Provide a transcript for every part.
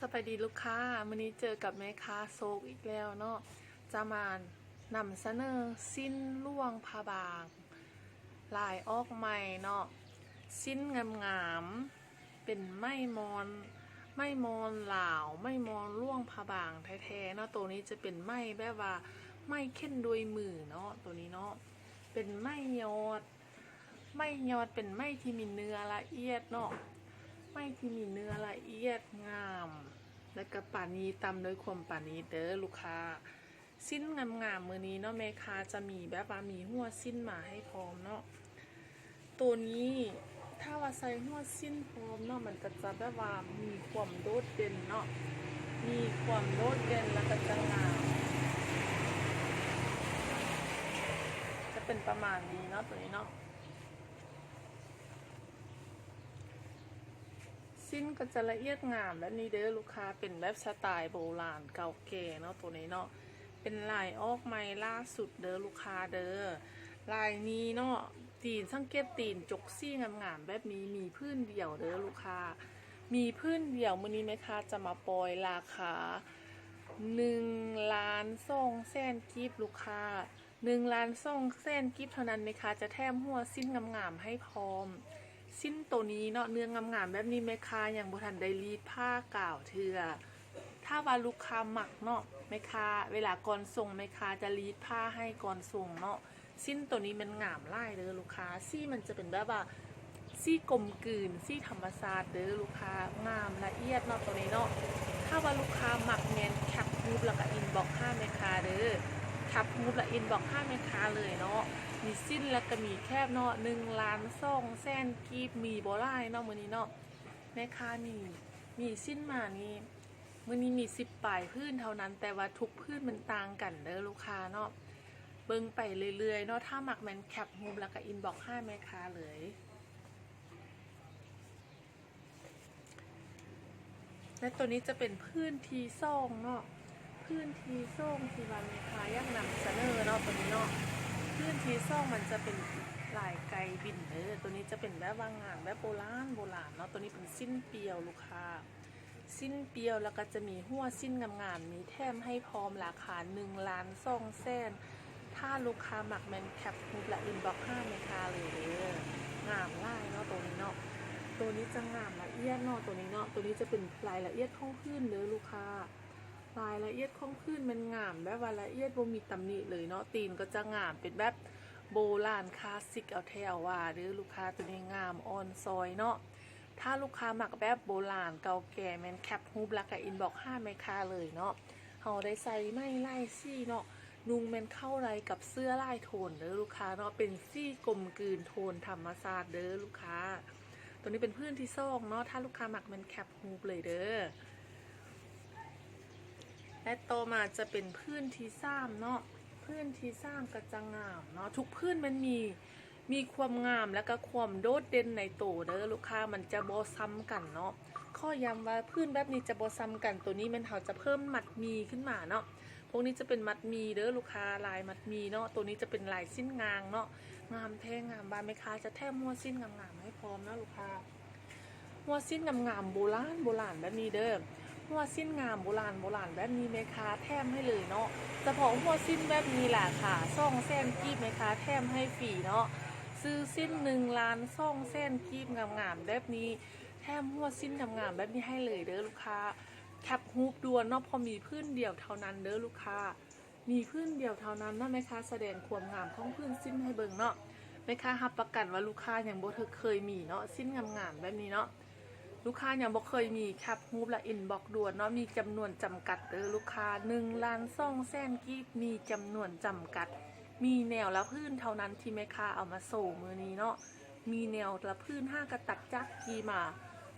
สวัสดีลูกค้าวันนี้เจอกับแม่ค้าโซกอีกแล้วเนาะจะมานำเสนอสิ้นล่วงผ้าบางลายออกใหม่เนาะสิ้นงามๆเป็นไม่มอนเหลาไม่มอนล่วงผ้าบางแท้ๆเนาะตัวนี้จะเป็นไม้แบบว่าไม้เข็นด้วยมือเนาะตัวนี้เนาะเป็นไม้ยอดเป็นไม้ที่มีเนื้อละเอียดเนาะไม้ที่มีเนื้อละเอียดงามและก็ปานีตำโดยความปานีเด้อลูกค้าสิ้นงามมือนี้เนาะแม่ค้าจะมีแบบว่ามีหัวสิ้นมาให้พร้อมเนาะตัวนี้ถ้าว่าใส่หัวสิ้นพร้อมเนาะมันก็จะแบบว่ามีความโดดเด่นเนาะมีความโดดเด่นแล้วก็จะงามจะเป็นประมาณนี้เนาะตัวนี้เนาะสิ้นก็จะละเอียดงามและนี่เด้อลูกค้าเป็นแบบสไตล์โบราณเก่าแก่เนาะตัวนี้เนาะเป็นลายออกใหม่ล่าสุดเด้อลูกค้าเด้อลายนี้เนาะตีนสังเกตตีนจกซี่งามๆแบบนี้มีพื้นเดี่ยวเด้อลูกค้ามีพื้นเดี่ยวมื้อนี้แม่ค้าจะมาปล่อยราคา1,200,000กีบลูกค้า1,200,000กีบเท่านั้นแม่ค้าจะแถมหัวสิ้นงามๆให้พร้อมสิ้นตัวนี้เนาะเนื้องามๆแบบนี้แม่ค้าอย่างบ่ทันได้รีดผ้ากาวเถื่อถ้าว่าลูกค้าหมักเนาะแม่ค้าเวลาก่อนส่งแม่ค้าจะรีดผ้าให้ก่อนส่งเนาะสิ้นตัวนี้มันงามไล่เด้อลูกค้าซี่มันจะเป็นแบบว่าซี่กลมกลืนซี่ธรรมชาติเด้อลูกค้างามละเอียดเนาะตัวนี้เนาะถ้าว่าลูกค้าหมักแมนแคปรูปแล้วก็อินบ็อกซ์ให้แม่ค้าเด้อแคปรูปแล้วอินบ็อกซ์ให้แม่ค้าเลยเนาะมีสิ้นแล้วก็มีแคบเนาะ1,200,000กีบมีโบราณเนาะมื้อนี้เนาะแม่ค้ามีสิ้นมานี่มื้อนี้มี10 ปลายพื้นเท่านั้นแต่ว่าทุกพื้นมันต่างกันเด้อลูกค้าเนาะเบิ่งไปเรื่อยๆเนาะถ้าหมักแมนแคปรูปแล้วก็อินบ็อกซ์ให้แม่ค้าเลยและตัวนี้จะเป็นพื้นทีซ่องเนาะพื้นทีซ่องที่ว่าแม่ค้าอยากนำเสนอเนาะตัวนี้เนาะพื้นทีซ่องมันจะเป็นลายไก่บินตัวนี้จะเป็นแบบว่างานแบบโบราณเนาะตัวนี้เป็นสิ้นเปียวลูกค้าสิ้นเปียวแล้วก็จะมีหัวสิ้นงามๆมีแถมให้พร้อมราคา1,200,000ถ้าลูกค้าหมักแมนแคปรูปและอินบ็อกซ์ให้แม่ค้าเลยงามไล่เนาะตัวนี้เนาะตัวนี้จะงามละเอียดเนาะตัวนี้เนาะตัวนี้จะเป็นรายละเอียดของพื้นเลยลูกค้ารายละเอียดของพื้นมันงามแบบว่าละเอียดบ่มีตำหนิเลยเนาะตีนก็จะงามเป็นแบบโบราณคลาสสิกเอาแถวว่าหรือลูกค้าตัวนี้งามออนซอยเนาะถ้าลูกค้าหมักแบบโบราณเก่าแก่แมนแคปรูปแล้วก็อินบ็อกซ์ให้แม่ค้าเลยเนาะเฮาได้ใส่ไม่ไล่ซี่เนาะนุ่งแมนเข้าไรกับเสื้อลายโทนเด้อลูกค้าเนาะเป็นซี่กลมกลืนโทนธรรมชาติเด้อลูกค้าตัวนี้เป็นพื้นที่ซ่องเนาะถ้าลูกค้าหมักแมนแคปรูปเลยเด้อและโตมาจะเป็นพื้นที่ซ้ำเนาะพื้นที่ซ้ำก็จะงามเนาะทุกพื้นมันมีความงามและก็ความโดดเด่นในโตเด้อลูกค้ามันจะบ่ซ้ำกันเนาะข้อย้ำว่าพื้นแบบนี้จะบ่ซ้ำกันตัวนี้มันเขาจะเพิ่มมัดมีขึ้นมาเนาะพวกนี้จะเป็นมัดมีเด้อลูกค้าลายมัดมีเนาะตัวนี้จะเป็นลายสิ้นงางเนาะงามแท้งามบานแม่ค้าจะแทบหัวสิ้นงามๆให้พร้อมนะลูกค้าหัวสิ้นงามๆโบราณแบบนี้เด้อหัวสิ้นงามโบราณแบบนี้แม่ค้าแถมให้เลยเนาะเฉพาะหัวสิ้นแบบนี้แหละค่ะ200,000กีบแม่ค้าแถมให้ฟรีเนาะซื้อสิ้น1,200,000กีบงามๆแบบนี้แถมหัวสิ้นงามๆแบบนี้ให้เลยเด้อลูกค้าแคปฮูปด่วนเนาะพอมีพื้นเดียวเท่านั้นเด้อลูกค้ามีพื้นเดียวเท่านั้นนะแม่ค้าแสดงความงามของพื้นสิ้นให้เบิ่งเนาะแม่ค้ารับประกันว่าลูกค้าอย่างบ่เคยมีเนาะสิ้นงามๆแบบนี้เนาะลูกค้ายังบ่เคยมีแคปฮูปและอินบ็อกซ์ด่วนเนาะมีจำนวนจำกัดเด้อลูกค้า1,200,000กีบมีจำนวนจำกัดมีแนวละพื้นเท่านั้นที่แม่ค้าเอามาโซ่มือนี้เนาะมีแนวละพื้น5กระตัดจักกีมา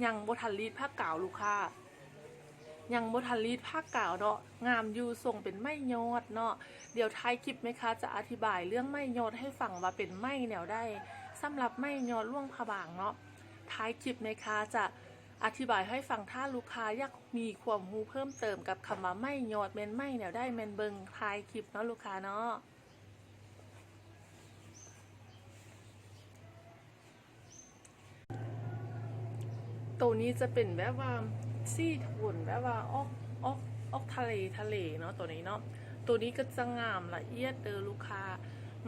ยังบ่ทันรีดผ้ากาวลูกค้ายังบ่ทันรีดผ้ากาวเนาะงามอยู่ส่งเป็นไม้ยอดเนาะเดี๋ยวท้ายคลิปแม่ค้าจะอธิบายเรื่องไม้ยอดให้ฟังว่าเป็นไม้แนวได้สำหรับไม้ยอดล่วงผ้าบางเนาะท้ายคลิปแม่ค้าจะอธิบายให้ฟังถ้าลูกค้าอยากมีความรู้เพิ่มเติมกับคำว่าไม่ยอดแมนไม่แนวได้แมนเบิงท้ายคลิปเนาะลูกค้าเนาะตัวนี้จะเป็นแบบว่า ซี่โทนแบบว่าออกทะเลเนาะตัวนี้เนาะตัวนี้ก็จะงามละเอียดเด้อลูกค้า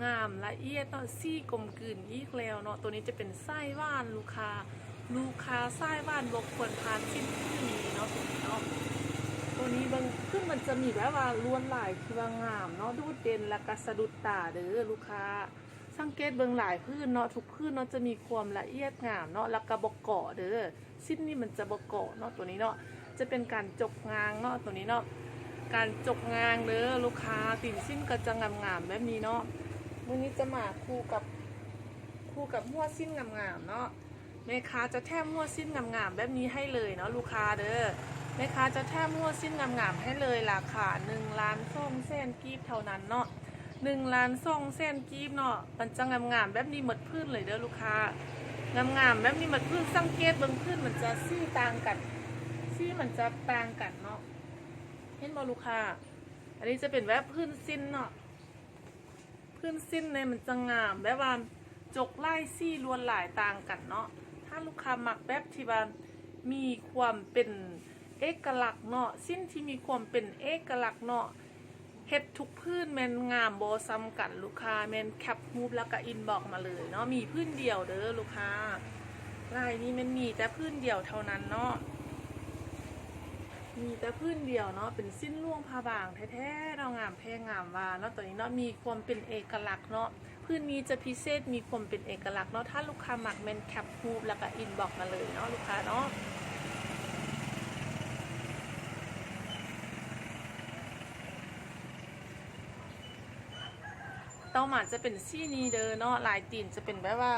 งามละเอียดเนาะซี่กลมกลืนอีกแล้วเนาะตัวนี้จะเป็นไส้ว่านลูกค้าไส้ว่านบกควรพานชิ้นที่นี้เนาะตัวนี้เนาะตัวนี้บางขึ้นมันจะมีแบบว่าล้วนหลายที่ว่างามเนาะดูเด่นและก็สะดุดตาเด้อลูกค้าสังเกตเบื้องหลายพื้นเนาะทุกพื้นเนาะจะมีความละเอียดงามเนาะแล้วก็บกเกาะเด้อชิ้นนี้มันจะบกเกาะเนาะตัวนี้เนาะจะเป็นการจกงางเนาะตัวนี้เนาะการจกงางเด้อลูกค้าตีนชิ้นก็จะงามๆแบบนี้เนาะมื้อนี้จะมาคู่กับหัวชิ้นงามๆเนาะแม่ค้าจะแถมหัวชิ้นงามๆแบบนี้ให้เลยเนาะลูกค้าเด้อแม่ค้าจะแถมหัวชิ้นงามๆให้เลยราคา1,200,000กีบเท่านั้นเนาะ1,200,000กีบเนาะมันจะงามๆแบบนี้หมดพื้นเลยเด้อลูกค้างามๆแบบนี้หมดพื้นสังเกตเบื้องพื้นมันจะซี่ต่างกันซี่มันจะต่างกันเนาะเห็นบ่ลูกค้าอันนี้จะเป็นแบบพื้นสิ้นเนาะพื้นสิ้นเนี่ยมันจะงามแบบว่าจกไล่ซี่ล้วนหลายต่างกันเนาะถ้าลูกค้ามักแบบที่ว่ามีความเป็นเอกลักษณ์เนาะสิ้นที่มีความเป็นเอกลักษณ์เนาะเฮ็ดทุกพื้นแมนงามโบซ้ำกันลูกค้าแมนแคปรูปแล้วก็อินบอกมาเลยเนาะมีพื้นเดียวเด้อลูกค้าลายนี้มันมีแต่พื้นเดียวเท่านั้นเนาะมีแต่พื้นเดียวเนาะเป็นสิ้นล่วงผ้าบางแท้ๆเรางามแท้งามว่าเนาะตัวนี้เนาะมีความเป็นเอกลักษณ์เนาะพื้นนี้จะพิเศษมีความเป็นเอกลักษณ์เนาะถ้าลูกค้ามักแมนแคปรูปแล้วก็อินบอกมาเลยเนาะลูกค้าเนาะเต้าหมาจะเป็นซี่นี้เด้อเนาะลายตีนจะเป็นแบบว่า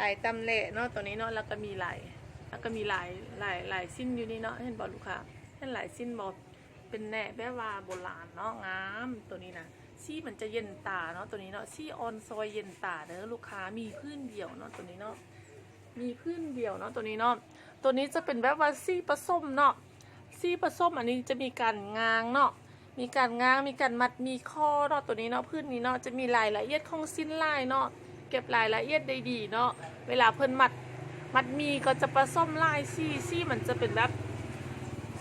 ลายตำเละเนาะตัวนี้เนาะแล้วก็มีลายสิ้นอยู่นี่เนาะเห็นบอลูกค้าเห็นลายสิ้นบอเป็นแหน่แบบว่าโบราณเนาะงามตัวนี้นะซี่มันจะเย็นตาเนาะตัวนี้เนาะซี่ออนซอยเย็นตาเด้อลูกค้ามีพื้นเดียวเนาะตัวนี้เนาะมีพื้นเดียวเนาะตัวนี้เนาะตัวนี้จะเป็นแบบว่าซี่ผสมเนาะซี่ผสมอันนี้จะมีการงางเนาะมีการง้างมีการมัดมีข้อเนาะตัวนี้เนาะพื้นนี้เนาะจะมีรายละเอียดของสิ้นลายเนาะเก็บรายละเอียดได้ดีเนาะเวลาเพิ่นมัดมีก็จะผสมลายซี่มันจะเป็นแบบ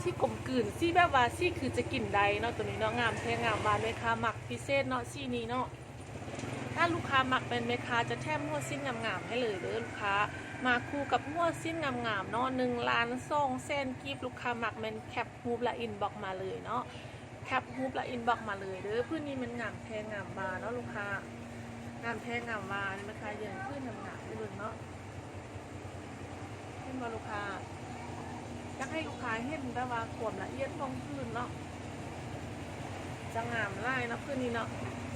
ซี่กลมกลืนซี่แบบว่าซี่คือจะกินได้เนาะตัวนี้เนาะงามแท้งามบานแม่ค้าหมักพิเศษเนาะซี่นี้เนาะถ้าลูกค้าหมักเป็นแม่ค้าจะแถมหัวสิ้นงามๆให้เลยเด้อลูกค้ามาคู่กับหัวสิ้นงามๆเนาะ1,200,000กีบลูกค้าหมักเป็นแคปรูปและอินบ็อกมาเลยเนาะแคปรูปและอินบ็อกมาเลยเด้อพื้นนี้มันงามแท้งามบานเนาะลูกค้างามแท้งามบานแม่ค้าเยินพื้นงามๆให้เบิ่งเนาะให้มาลูกค้าอยากให้ลูกค้าเห็นแบบว่าความละเอียดของพื้นเนาะจะงามไล่เนาะพื้นนี้เนาะ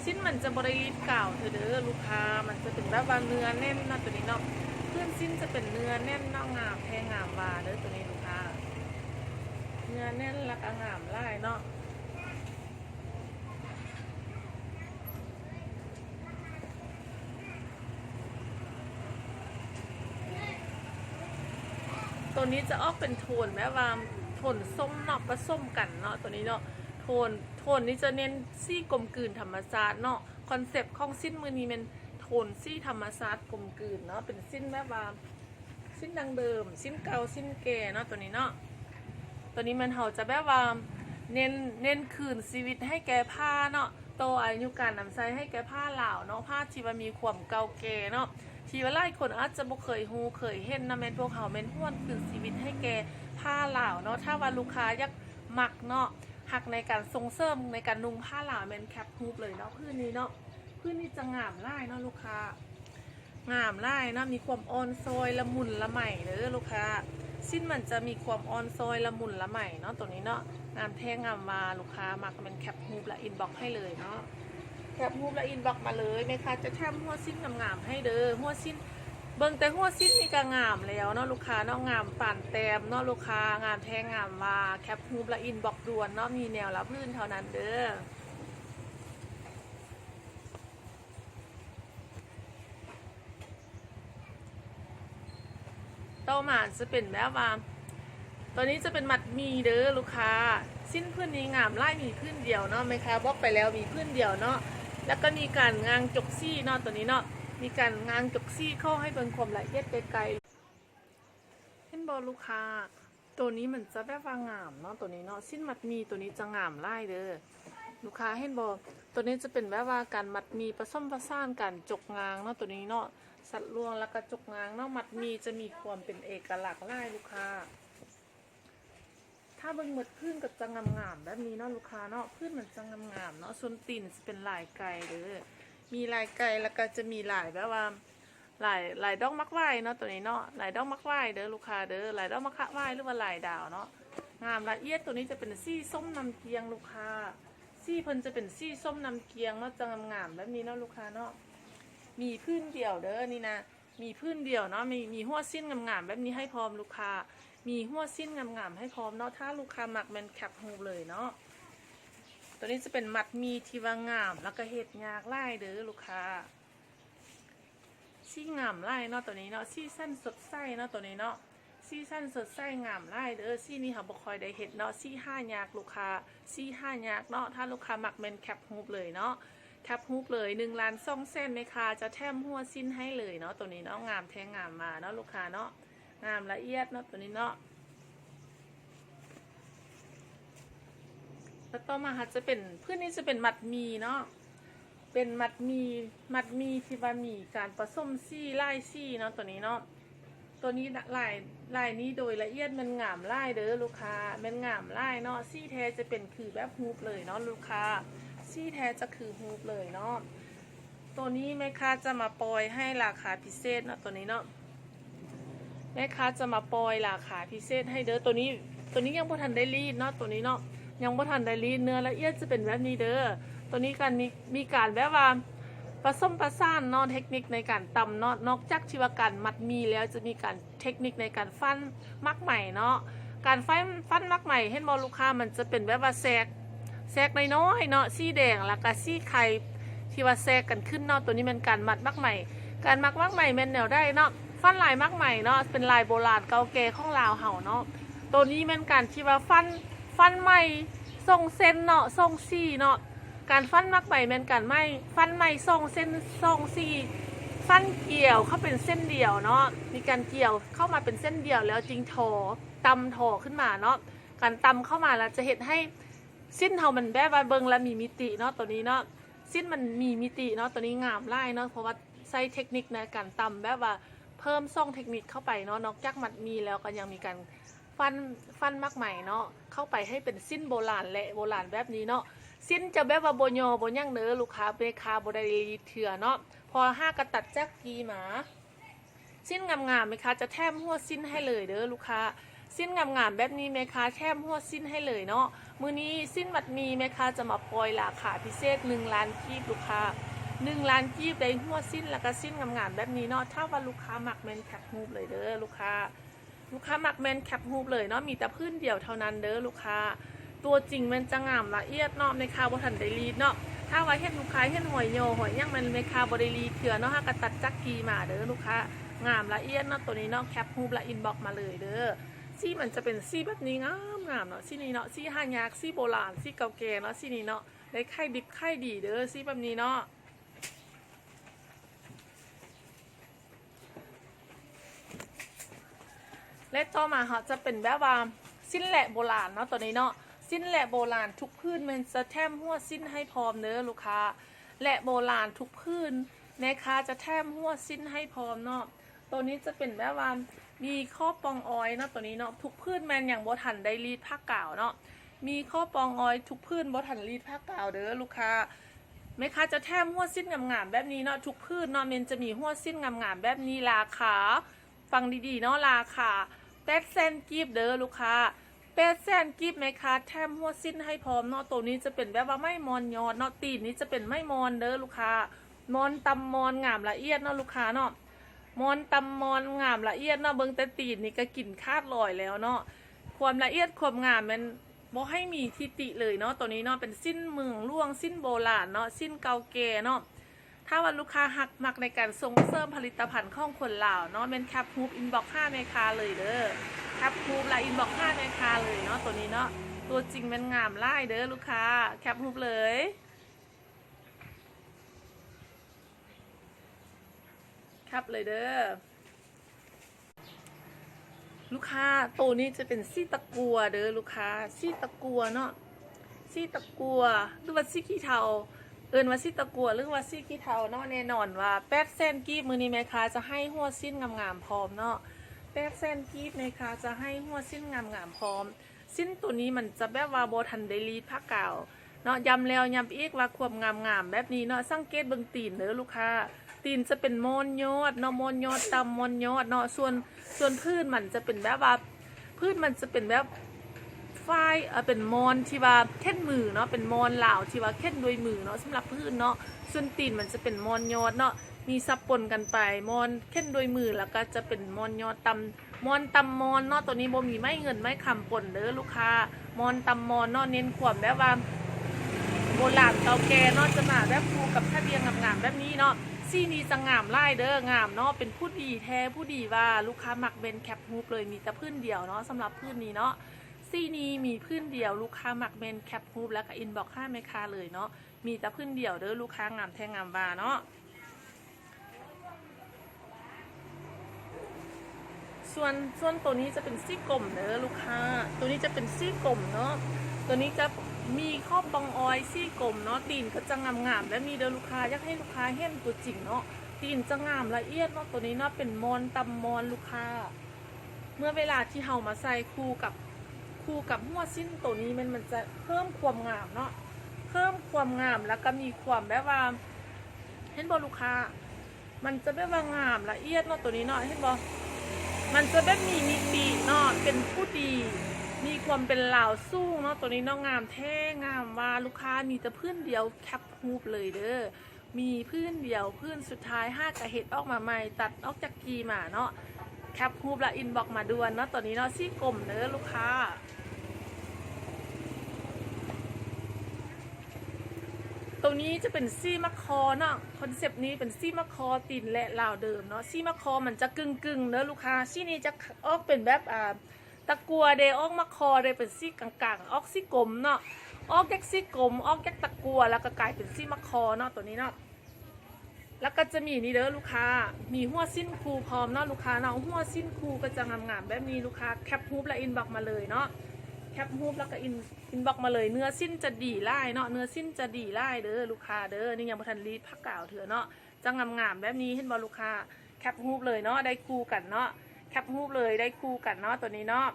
ชิ้นมันจะบริลีดเก่าเด้อลูกค้ามันจะเป็นแบบว่าเนื้อแน่นเนาะตัวนี้เนาะพื้นชิ้นจะเป็นเนื้อแน่นเนาะงามแท้งามบาเด้อตัวนี้ลูกค้าเนื้อแน่นแล้วก็งามไล่เนาะตัวนี้จะออกเป็นโทนแบบว่าโทนส้มเนาะผสมกันเนาะตัวนี้เนาะโทนนี้จะเน้นซี่กลมกลืนธรรมชาติเนาะคอนเซปต์ของสิ้นมือนี้เป็นโทนซี่ธรรมชาติกลมกลืนเนาะเป็นสิ้นแบบว่าสิ้นดังเดิมสิ้นเก่าสิ้นแก่เนาะตัวนี้เนาะตัวนี้มันเขาจะแบบว่าเน้นคืนชีวิตให้แก่ผ้าเนาะโตอายุการนำใช้ให้แก่ผ้าเหล่าเนาะผ้าที่มันมีความเก่าแก่เนาะที่ว่าหลายคนอาจจะบ่เคยฮู้เคยเห็นนะแม่นพวกเขาแม่นห้วนคืนชีวิตให้แก่ผ้าเหล่าเนาะถ้าว่าลูกค้าอยากมักเนาะหักในการส่งเสริมในการนุ่งผ้าเหล่าแม่นแคปฮูปเลยเนาะพื้นนี้เนาะพื้นนี้จะงามไล่เนาะลูกค้างามไล่เนาะมีความอ่อนซอยละมุนละไมเด้อลูกค้าสิ้นมันจะมีความอ่อนซอยละมุนละไมเนาะตัวนี้เนาะงามแท้งามมาลูกค้ามักเป็นแคปฮูปและอินบ็อกให้เลยเนาะแคปฮูปและอินบ็อกมาเลยแม่ค้าจะแถมหัวสิ้นงามๆให้เด้อหัวสิ้นเบิ่งแต่หัวสิ้นนี่ก็งามแล้วเนาะลูกค้าเนาะงามป่านแต้มเนาะลูกค้างามแท้งามมาแคปฮูปและอินบ็อกด่วนเนาะมีแนวละพื้นเท่านั้นเด้อต่อมาจะเป็นแบบว่าตัวนี้จะเป็นมัดมีเด้อลูกค้าสิ้นพื้นนี้งามไล่มีพื้นเดียวเนาะแม่ค้าบอกไปแล้วมีพื้นเดียวเนาะแล้วก็มีการงางจกซี่เนาะตัวนี้เนาะมีการงางจกซี่เข้าให้เป็นความละเอียดไกลๆเห็นบอลลูกค้า ตัวนี้มันจะแบบว่างามเนาะตัวนี้เนาะสิ้นมัดมีตัวนี้จะงามไล่เด้อลูกค้าเห็นบอตัวนี้จะเป็นแบบว่าการมัดมีผสมผสานกันจกงางเนาะตัวนี้เนาะสัดลวงแล้วก็จกงางเนาะมัดมีจะมีความเป็นเอกลักษณ์ไล่ลูกค้าถ้าเบิ่งหมดพื้นก็จะงามๆแบบนี้เนาะลูกค้าเนาะพื้นมันจะงามๆเนาะส่วนตีนจะเป็นลายไก่เด้อมีลายไก่แล้วก็จะมีลายแบบว่าลายดอกมักไหวเนาะตัวนี้เนาะลายดอกมักไหวเด้อลูกค้าเด้อลายดอกมักไหวหรือว่าลายดาวเนาะงามละเอียดตัวนี้จะเป็นสีส้มน้ำเกียงลูกค้าสีเพิ่นจะเป็นสีส้มน้ำเกียงเนาะจะงามแบบนี้เนาะลูกค้าเนาะมีพื้นเดียวเด้อนี่นะมีพื้นเดียวเนาะมีหัวสิ้นงามแบบนี้ให้พร้อมลูกค้ามีหัวสิ้นงามให้พร้อมเนาะถ้าลูกค้ามักแมนแคปฮูเลยเนาะตัวนี้จะเป็นมัดมีที่ว่างามแล้วก็เห็ดยากไล่เด้อลูกค้าสีงามไล่เนาะตัวนี้เนาะสีสั้นสดใสเนาะตัวนี้เนาะสีสั้นสดใสงามไล่เด้อสีนี้ค่ะบ่คอยได้เห็ดเนาะสีห้ายากลูกค้าสีห้ายากเนาะถ้าลูกค้ามักแมนแคปฮูเลยเนาะแคปฮูเลย1,200,000ไหมคะจะแถมหัวสิ้นให้เลยเนาะตัวนี้เนาะงามแท้งามมาเนาะลูกค้าเนาะงามละเอียดเนาะตัวนี้เนาะแล้วต่อมาค่ะจะเป็นพื้นนี้จะเป็นมัดมีเนาะเป็นมัดมีที่ว่ามีการผสมซี่ไล่ซี่เนาะตัวนี้เนาะตัวนี้ลายนี้โดยละเอียดมันงามไล่เด้อลูกค้ามันงามไล่เนาะซี่แท้จะเป็นคือแบบฮูปเลยเนาะลูกค้าซี่แท้จะคือฮูปเลยเนาะตัวนี้แม่ค้าจะมาปล่อยให้ราคาพิเศษเนาะตัวนี้เนาะแม่ค้าจะมาปล่อยราคาพิเศษให้เด้อตัวนี้ยังบ่ทันได้รีดเนาะตัวนี้เนาะยังบ่ทันได้รีดเนื้อละเอียดจะเป็นแบบนี้เด้อตัวนี้การมีการแบบว่าผสมผสานเนาะเทคนิคในการตำเนาะนอกจากที่ว่าการมัดมีแล้วจะมีการเทคนิคในการฟันมักใหม่เนาะการฟันมักใหม่เห็นบ่ลูกค้ามันจะเป็นแบบว่าแซกน้อยๆเนาะสีแดงแล้วก็สีไข่ที่ว่าแซกกันขึ้นเนาะตัวนี้เป็นการมัดมักใหม่การมักใหม่แม่นแนวได้เนาะฟันลายมักใหม่เนาะเป็นลายโบราณเก่าแก่ของลาวเฮาเนาะตัวนี้เป็นการที่ว่าฟันใหม่ทรงเส้นเนาะทรงซี่เนาะการฟันมักใหม่เป็นการไม่ฟันใหม่ทรงเส้นทรงซี่ฟันเกี่ยวเข้าเป็นเส้นเดียวเนาะมีการเกี่ยวเข้ามาเป็นเส้นเดียวแล้วจริงทอตำทอขึ้นมาเนาะการตำเข้ามาแล้วจะเห็นให้สิ้นเฮามันแบบว่าเบิ่งแล้วมีมิติเนาะตัวนี้เนาะสิ้นมันมีมิติเนาะตัวนี้งามไล่เนาะเพราะว่าใช้เทคนิคในการตำแบบว่าเพิ่มซ่องเทคนิคเข้าไปเนาะนอกจากมัดมีแล้วก็ยังมีการฟันมักใหม่เนาะเข้าไปให้เป็นสิ้นโบราณและโบราณแบบนี้เนาะสิ้นจะแบบว่าโบยอโบย่างเนื้อลูกค้าเบคาโบได้เถื่อเนาะพอ5กระตัดแจ็คกีหมาสิ้นงามๆไหมคะจะแถมหัวสิ้นให้เลยเด้อลูกค้าสิ้นงามๆแบบนี้ไหมคะแถมหัวสิ้นให้เลยเนาะมื้อนี้สิ้นมัดมีไหมคะจะมาปล่อยราคาพิเศษ1,000,000กีบลูกค้า1,000,000กีบได้หัวสิ้นแล้วก็สิ้นงามๆแบบนี้เนาะถ้าว่าลูกค้ามักแมนแคปฮูปเลยเด้อลูกค้ามักแมนแคปฮูปเลยเนาะมีแต่พื้นเดียวเท่านั้นเด้อลูกค้าตัวจริงมันจะงามละเอียดเนาะในคาบ่ทันได้รีดเนาะถ้าว่าเห็นลูกค้าเห็นหอยโยหอยย่างมันในคาบ่ได้รีดเถื่อเนาะฮะกระตัดจักกีมาเด้อลูกค้างามละเอียดเนาะตัวนี้เนาะแคปฮูปละอินบ็อกมาเลยเด้อสีมันจะเป็นสีแบบนี้งามเนาะสีนี้เนาะสีห้ายากสีโบราณสีเก่าแก่เนาะสีนี้เนาะได้ไข่ดิบไข่ดีเด้อสีแบบนี้เนาะและต่อมาเขาจะเป็นแบบว่าสิ้นแหละโบราณเนาะตัวนี้เนาะสิ้นแหละโบราณทุกพื้นมันจะแถมหัวสิ้นให้พร้อมเด้อลูกค้าและโบราณทุกพื้นนะคะจะแถมหัวสิ้นให้พร้อมเนาะตัวนี้จะเป็นแบบว่ามีข้อปองออยเนาะตัวนี้เนาะทุกพื้นแมนอย่างโบทันได้รีดผ้าเก่าเนาะมีข้อปองออยทุกพื้นโบทันรีดผ้าเก่าเด้อลูกค้าแม่ค้าจะแถมหัวสิ้นงามๆแบบนี้เนาะทุกพื้นเนาะมันจะมีหัวสิ้นงามๆแบบนี้ราคาฟังดีๆเนาะราคา800,000กีบเด้อลูกค้า800,000กีบไหมคะแถมหัวสิ้นให้พร้อมเนาะตัวนี้จะเป็นแบบว่าไม่มอนยอดเนาะตีนนี้จะเป็นไม่มอนเด้อลูกค้ามอนตำมอนงามละเอียดเนาะลูกค้าเนาะมอนตำมอนงามละเอียดเนาะเบิ่งแต่ตีนนี่ก็กินคาดลอยแล้วเนาะความละเอียดความงามมันบ่ให้มีทิติเลยเนาะตัวนี้เนาะเป็นสิ้นเมืองล่วงสิ้นโบราณเนาะสิ้นเก่าแก่เนาะถ้าว่าลูกค้าหักมักในการส่งเสริมผลิตภัณฑ์ของคนลาวเนาะเป็นแคปฮูปอินบ็อก5ในคาเลยเด้อแคปฮูปและอินบ็อก5ในคาเลยเนาะตัวนี้เนาะตัวจริงเป็นงามไล่เด้อลูกค้าแคปฮูปเลยแคปเลยเด้อ ลูกค้าตัวนี้จะเป็นซี่ตะกัวเด้อลูกค้าซี่ตะกัวเนาะซี่ตะกัวหรือว่าซี่ขี้เทาเอิ้นว่าซี่ตะกัวหรือว่าซี่ขี้เทาเนาะแน่นอนว่า8 เซนกีบมือนี้แม่ค้าจะให้หัวสิ้นงามๆพร้อมเนาะ8 เซนกีบแม่ค้าจะให้หัวสิ้นงามๆพร้อมสิ้นตัวนี้มันจะแบบว่าโบทันได้รีดผ้าเก่าเนาะย้ำแล้วย้ำอีกว่าความงามๆแบบนี้เนาะสังเกตเบิ่งตีนเด้อลูกค้าตีนจะเป็นมอนยอดเนาะมอนยอดตำมอนยอดเนาะส่วนพืชมันจะเป็นแบบว่าพืชมันจะเป็นแบบฝ้ายเป็นมอนที่ว่าแค่นมือเนาะเป็นมอนเหลาที่ว่าแค่นด้วยมือเนาะสำหรับพืชเนาะส่วนตีนมันจะเป็นมอนยอดเนาะมีซับปนกันไปมอนแค่นด้วยมือแล้วก็จะเป็นมอนยอดตำมอนตำมอนเนาะตัวนี้บ่มีไม่เงินไม่คำปนเด้อลูกค้ามอนตำมอนเนาะเน้นขวมแบบว่าโบราณเก่าแก่เนาะจะมาแบบคู่กับทะเบียนงามๆแบบนี้เนาะซี่นี้จะงามไล่เด้องามเนาะเป็นผู้ดีแท้ผู้ดีว่าลูกค้ามักเบนแคปฮูปเลยมีแต่พื้นเดียวเนาะสำหรับพื้นนี้เนาะซี่นี้มีพื้นเดียวลูกค้ามักเบนแคปฮูปแล้วก็อินบอกค่าไม่ค่าเลยเนาะมีแต่พื้นเดียวเด้อลูกค้างามแท้งามว่าเนาะส่วนตัวนี้จะเป็นซี่กลมเด้อลูกค้าตัวนี้จะเป็นซี่กลมเนาะตัวนี้จะมีข้อปองออยซี่กลมเนาะตีนก็จะงามๆและมีเด้อลูกค้าอยากให้ลูกค้าเห็นตัวจริงเนาะตีนจะงามละเอียดเนาะตัวนี้เนาะเป็นมอนตำมอนลูกค้าเมื่อเวลาที่เฮามาใส่คู่กับหัวสิ้นตัวนี้มันจะเพิ่มความงามเนาะเพิ่มความงามแล้วก็มีความแบบว่าเห็นบอลูกค้ามันจะแบบว่างามละเอียดเนาะตัวนี้เนาะเห็นบอมันจะแบบมีมิติเนาะเป็นผู้ดีมีความเป็นเหล่าสู้เนาะตัวนี้เนาะงามแท้งามว่าลูกค้ามีแต่พื้นเดียวแคปฮูปเลยเด้อมีพื้นเดียวพื้นสุดท้าย5กระเห็ดออกมาใหม่ตัดออกจากกีมาเนาะแคปฮูปและอินบอกมาด่วนเนาะตัวนี้เนาะซี่กลมเด้อลูกค้าตัวนี้จะเป็นซี่มะคอเนาะคอนเซปต์นี้เป็นซี่มะคอตีนและลาวเดิมเนาะซี่มะคอมันจะกึ่งเด้อลูกค้าซี่นี้จะออกเป็นแบบตะกัวเดออกมะคอเดเป็นซี่กลางๆออกซี่กลมเนาะออกแยกซี่กลมออกแยกตะกัวแล้วก็กลายเป็นซี่มะคอเนาะตัวนี้เนาะแล้วก็จะมีนี่เด้อลูกค้ามีหัวสิ้นคูพร้อมเนาะลูกค้าเนาะหัวสิ้นคูก็จะงามๆแบบนี้ลูกค้าแคปฮูปและอินบ็อกมาเลยเนาะแคปฮูปแล้วก็อินบ็อกมาเลยเนื้อสิ้นจะดีไล่เนาะเนื้อสิ้นจะดีไล่เด้อลูกค้าเด้อนี่ยังบ่ทันรีดผ้าเก่าเถอะเนาะจะงามๆแบบนี้เห็นบ่ลูกค้าแคปฮูปเลยเนาะได้คู่กันเนาะแคปฮูปเลยได้คู่กันเนาะตัวนี้เนาะ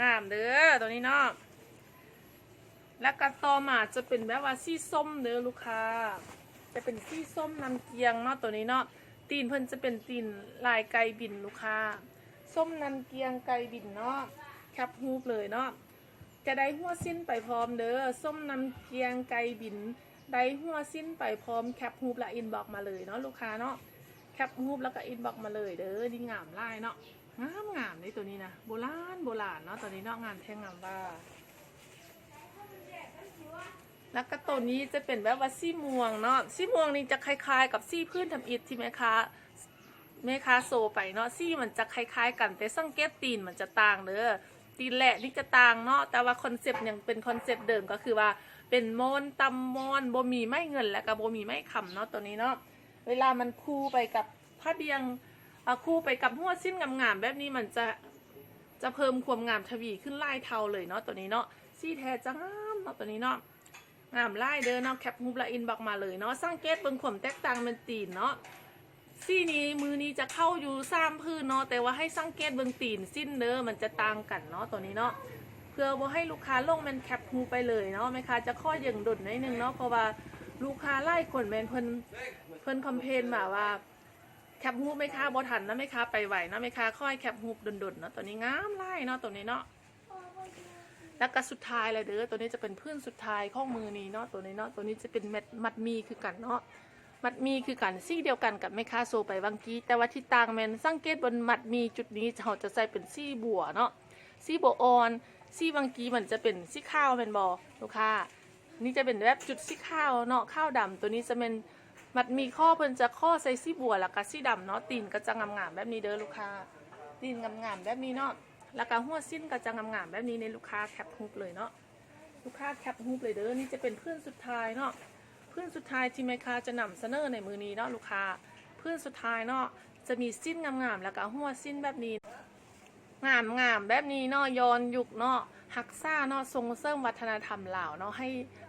งามเด้อตัวนี้เนาะแล้วก็ต่อมาจะเป็นแบบว่าสีส้มเด้อลูกค้าจะเป็นสีส้มน้ำเกียงเนาะตัวนี้เนาะตีนเพิ่นจะเป็นตีนลายไก่บินลูกค้าส้มน้ำเกียงไก่บินเนาะแคปฮูปเลยเนาะจะได้หัวสิ้นไปพร้อมเด้อส้มน้ำเกียงไก่บินได้หัวสิ้นไปพร้อมแคปฮูปและอินบอกมาเลยเนาะลูกค้าเนาะแคปฮูปแล้วก็อินบอกมาเลยเด้อดีงามไล่เนาะงามในตัวนี้นะโบราณเนาะตัวนี้เนาะงามแท้งามว่าแล้วก็ตัวนี้จะเป็นแบบว่าซี่ม่วงเนาะซี่ม่วงนี่จะคล้ายๆกับซี่พื้นทำอิฐที่แม่ค้าโซไปเนาะซี่มันจะคล้ายๆกันแต่สังเกตตีนมันจะต่างเด้อตีนแหละนี่จะต่างเนาะแต่ว่าคอนเซปต์ยังเป็นคอนเซปต์เดิมก็คือว่าเป็นมอนตำมอนบ่มีไม่เงินและก็บ่มีไม่คำเนาะตัวนี้เนาะเวลามันคู่ไปกับผ้าเบียงคู่ไปกับหัวสิ้นงามๆแบบนี้มันจะเพิ่มความงามทวีขึ้นไล่เทาเลยเนาะตัวนี้เนาะซี่แท้จะงามเนาะตัวนี้เนาะงามไล่เด้อเนาะแคปฮูปและอินบอกมาเลยเนาะสังเกตเบิ่งความแตกต่างเป็นตีนเนาะซี่นี้มือนี้จะเข้าอยู่3พื้นเนาะแต่ว่าให้สังเกตเบิ่งตีนสิ้นเด้อมันจะต่างกันเนาะตัวนี้เนาะเพื่อบ่ให้ลูกค้าลงมันแคปฮูปไปเลยเนาะแม่ค้าจะข้อยังดุดนิดนึงเนาะเพราะว่าลูกค้าไล่คนแมนเพิ่นคอมเพลนมาว่าแคปฮูปแม่ค้าบ่ทันนะแม่ค้าไปไหวนะแม่ค้าค่อยแคปฮูปดุดเนาะตัวนี้งามไล่เนาะตัวนี้เนาะแล้วก็สุดท้ายเลยเด้อตัวนี้จะเป็นพื้นสุดท้ายของมือนี้เนาะตัวนี้เนาะตัวนี้จะเป็นมัดมีคือกันเนาะมัดมีคือกันซี่เดียวกันกับแม่ค้าโซไปวังกี้แต่ว่าที่ต่างแมนสังเกตบนมัดมีจุดนี้เขาจะใส่เป็นซี่บัวเนาะซี่บัวอ่อนซี่วังกี้มันจะเป็นซี่ข้าวเป็นบอลูกค้านี่จะเป็นแบบจุดซี่ข้าวเนาะข้าวดำตัวนี้จะเป็นมัดมีข้อเพิ่นจะข้อใส่ซี่บัวแล้วก็ซี่ดำเนาะตีนก็จะงามๆแบบนี้เด้อลูกค้าตีนงามๆแบบนี้เนาะแล้วก็หัวสิ้นก็จะงามๆแบบนี้ในลูกค้าแคปฮูปเลยเนาะลูกค้าแคปฮูปเลยเด้อนี่จะเป็นเพื่อนสุดท้ายเนาะเพื่อนสุดท้ายที่แม่ค้าจะนำเสนอในมือนี้เนาะลูกค้าเพื่อนสุดท้ายเนาะจะมีสิ้นงามๆแล้วก็หัวสิ้นแบบนี้ งามแบบนี้เนาะย้อนยุคเนาะฮักซ่าเนาะส่งเสริมวัฒนธรรมลาวเนาะ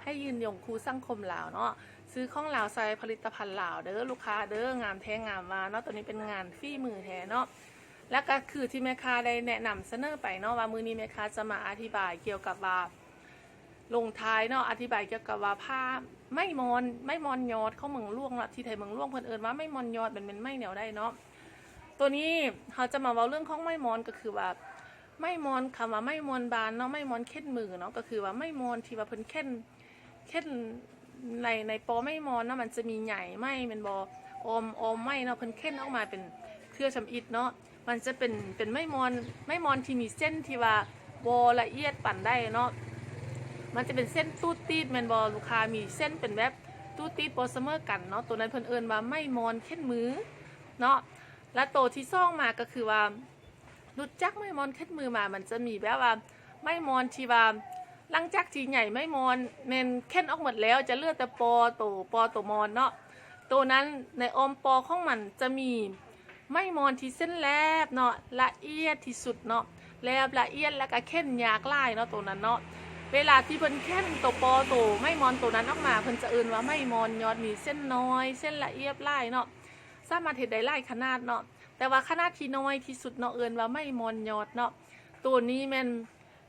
ให้ยืนยงคู่สังคมลาวเนาะซื้อของลาวใส่ผลิตภัณฑ์ลาวเด้อลูกค้าเด้องามแท้งามมาเนาะตัวนี้เป็นงานฝีมือแท้เนาะแล้วก็คือที่แม่ค้าได้แนะนำเสนอไปเนาะว่ามื้อนี้แม่ค้าจะมาอธิบายเกี่ยวกับว่าลงท้ายเนาะอธิบายเกี่ยวกับว่าผ้าไม่มอนยอดเข้าเมืองล่วงละที่ไทยเมืองล่วงเพิ่นเอิ้นว่าไม่มอนยอดเป็นไม่แนวได้เนาะตัวนี้เขาจะมาเว้าเรื่องของไม่มอนก็คือว่าไม่มอนคำว่าไม่มอนบานเนาะไม่มอนเข็ดมือเนาะก็คือว่าไม่มอนที่ว่าเพิ่นเข็ดในปอไม่มอนเนาะมันจะมีใหญ่ไม่เป็นบอมไม่เนาะเพิ่นเข็ดออกมาเป็นเครือชำอิดเนาะมันจะเป็นไม่มอนที่มีเส้นที่ว่าบอละเอียดปั่นได้เนาะมันจะเป็นเส้นตู้ตีดแมนบอลูกค้ามีเส้นเป็นแบบตู้ตีดโปรเสมอกันเนาะตัวนั้นเพิ่นเอิ้นว่าไม่มอนเข็ดมือเนาะและโตที่ซ่องมาก็คือว่ารู้จักไม่มอนเข็ดมือมามันจะมีแบบว่าไม่มอนที่ว่าหลังจากที่ใหญ่ไม่มอนเน้นเข็ดออกหมดแล้วจะเลือกแต่ปอโตมอนเนาะตัวนั้นในอมปอของมันจะมีไม่มอนที่เส้นแลบเนาะละเอียดที่สุดเนาะแลบละเอียดแล้วก็เข้นยากลายเนาะตัวนั้นเนาะเวลาที่เพิ่นเข้นตัวปอโตไม่มอนตัวนั้นออกมาเพิ่นจะเอื่นว่าไม่มอนยอดมีเส้นน้อยเส้นละเอียดลายเนาะสามารถเฮ็ดได้หลายขนาดเนาะแต่ว่าขนาดที่น้อยที่สุดเนาะเอื่นว่าไม่มอนยอดเนาะตัวนี้มัน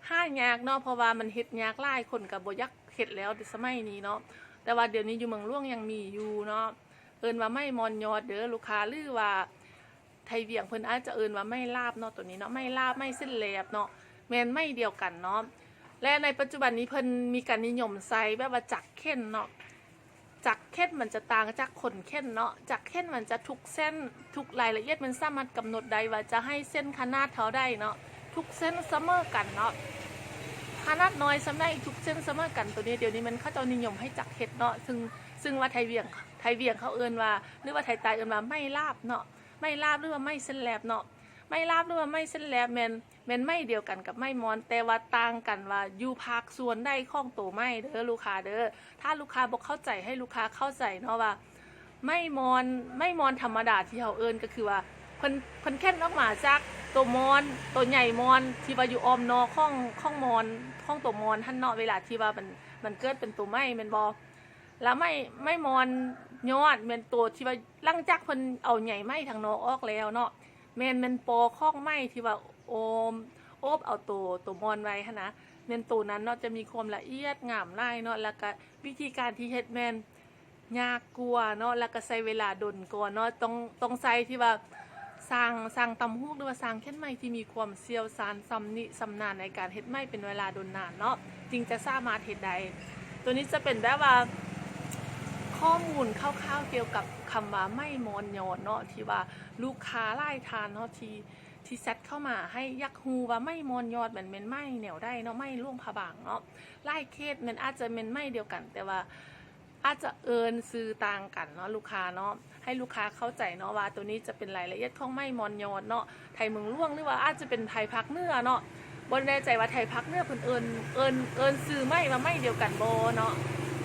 ห้ายากเนาะเพราะว่ามันเฮ็ดยากลายคนก็บ่อยากเฮ็ดแล้วในสมัยนี้เนาะแต่ว่าเดี๋ยวนี้อยู่เมืองหลวงยังมีอยู่เนาะเอื่นว่าไม่มอนยอดเด้อลูกค้าหรือว่าไทยเวียงเพิ่นอาจจะเอิ้นว่าไม่ลาบเนาะตัวนี้เนาะไม่ลาบไม่เส้นแลบเนาะแม่นไม่เดียวกันเนาะและในปัจจุบันนี้เพิ่นมีการนิยมใส่แบบว่าจักเข้นเนาะจักเข้นมันจะต่างจากขนเข้นเนาะจักเข้นมันจะทุกเส้นทุกรายละเอียดมันสามารถกำหนดได้ว่าจะให้เส้นขนาดเท่าใดเนาะทุกเส้นเสมอกันเนาะขนาดน้อยสำได้ทุกเส้นเสมอกันตัวนี้เดี๋ยวนี้มันเขาจะนิยมให้จักเฮ็ดเนาะซึ่งว่าไทยเวียงเขาเอิ้นว่าหรือว่าไทยใต้เอิ้นว่าไม่ลาบเนาะไม่ลาบหรือว่าไม่เส้นแลบเนาะไม่ลาบหรือว่าไม่เส้นแลบแม่นไม่เดียวกันกับไม่มอนแต่ว่าต่างกันว่าอยู่ภาคส่วนได้ข้องโตไม่เด้อลูกค้าเด้อถ้าลูกค้าบอกเข้าใจให้ลูกค้าเข้าใจเนาะว่าไม่มอนธรรมดาที่เขาเอิ้นก็คือว่าเพิ่นแค่นออกมาจากตัวมอนตัวใหญ่มอนที่ว่าอยู่ออมนอข้องมอนข้องตัวมอนท่านเนาะเวลาที่ว่ามันเกิดเป็นตัวไม่แม่นบ่แล้วไม่มอนยอดแม่นตัวที่ว่าหลังจากเพิ่นเอาใหญ่ไม้ทางนอกออกแล้วเนาะแม่นปอข้องไม้ที่ว่าโอบเอาตัวมอนไว้หั่นนะแม่นตัวนั้นเนาะจะมีความละเอียดงามหลายเนาะแล้วก็วิธีการที่เฮ็ดแม่นยากกว่าเนาะแล้วก็ใช้เวลาดนก่อนเนาะต้องใช้ที่ว่าสร้างตำฮูกหรือว่าสร้างแค่ไม้ที่มีความเชี่ยวชาญสำนานในการเฮ็ดไม้เป็นเวลาดนนานเนาะจึงจะสามารถเฮ็ดได้ตัวนี้จะเป็นแบบว่าข้อมูลคร่าวๆเกี่ยวกับคำว่าไม่มอนยอดเนาะที่ว่าลูกค้าไล่ทานเนาะที่เซตเข้ามาให้ยักฮูว่าไม่มอนยอดเหมือนไม่แนวได้เนาะไม่ล่วงผาบางเนาะไล่เคสมันอาจจะเป็นไม่เดียวกันแต่ว่าอาจจะเอินซื้อต่างกันเนาะลูกค้าเนาะให้ลูกค้าเข้าใจเนาะว่าตัวนี้จะเป็นรายละเอียดของไม่มอนยอดเนาะไทยเมืองล่วงหรือว่าอาจจะเป็นไทยพักเนื้อเนาะบนแน่ใจว่าไทยพักเนื้อเพิ่นเอินซื้อไม่ว่าไม่เดียวกันโบเนาะ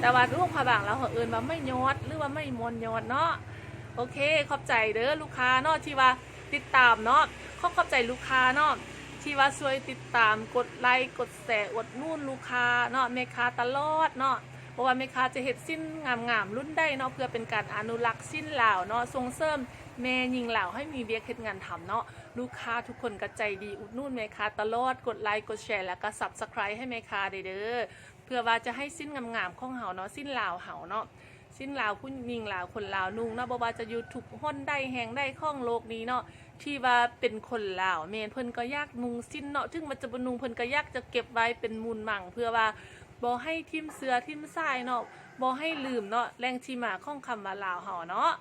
แต่ว่าล่วงผาบางแล้วเขาเอินว่าไม่ยอดหรือว่าไม่มอนยอดเนาะโอเคขอบใจเด้อลูกค้าเนาะที่ว่าติดตามเนาะขอบใจลูกค้าเนาะที่ว่าช่วยติดตามกดไลค์กดแชร์อดนู่นลูกค้าเนาะแม่ค้าตลอดเนาะเพราะว่าแม่ค้าจะเฮ็ดสิ้นงามรุ่นได้เนาะเพื่อเป็นการอนุรักษ์สิ้นลาวเนาะส่งเสริมแม่ยิงลาวให้มีเวียกเฮ็ดงานทำเนาะลูกค้าทุกคนก็ใจดีอุดนู่นแม่ค้าตลอดกดไลค์กดแชร์แล้วก็ Subscribe ให้แม่ค้าเด้อเพื่อว่าจะให้สิ้นงามของเฮาเนาะสิ้นลาวเฮาเนาะสิ้นลาวผู้หญิงลาวคนลาวนุ่งเนาะบ่ว่าจะอยู่ทุกห้นได้แหงได้ข้องโลกนี้เนาะที่ว่าเป็นคนลาวแม่นเพิ่นก็อยากนุ่งสิ้นเนาะถึงมันจะบ่นุ่งเพิ่นก็อยากจะเก็บไว้เป็นมูลหมั่งเพื่อว่าบ่ให้ทิ่มเสือทิ่มทรายเนาะบ่ให้ลืมเนาะแรงที่มาของคำว่าลาวเฮาเนาะ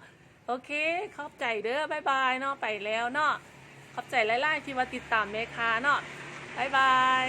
โอเคขอบใจเด้อบ๊ายบายเนาะไปแล้วเนาะขอบใจหลายๆที่ว่าติดตามแม่ค้าเนาะบ๊ายบาย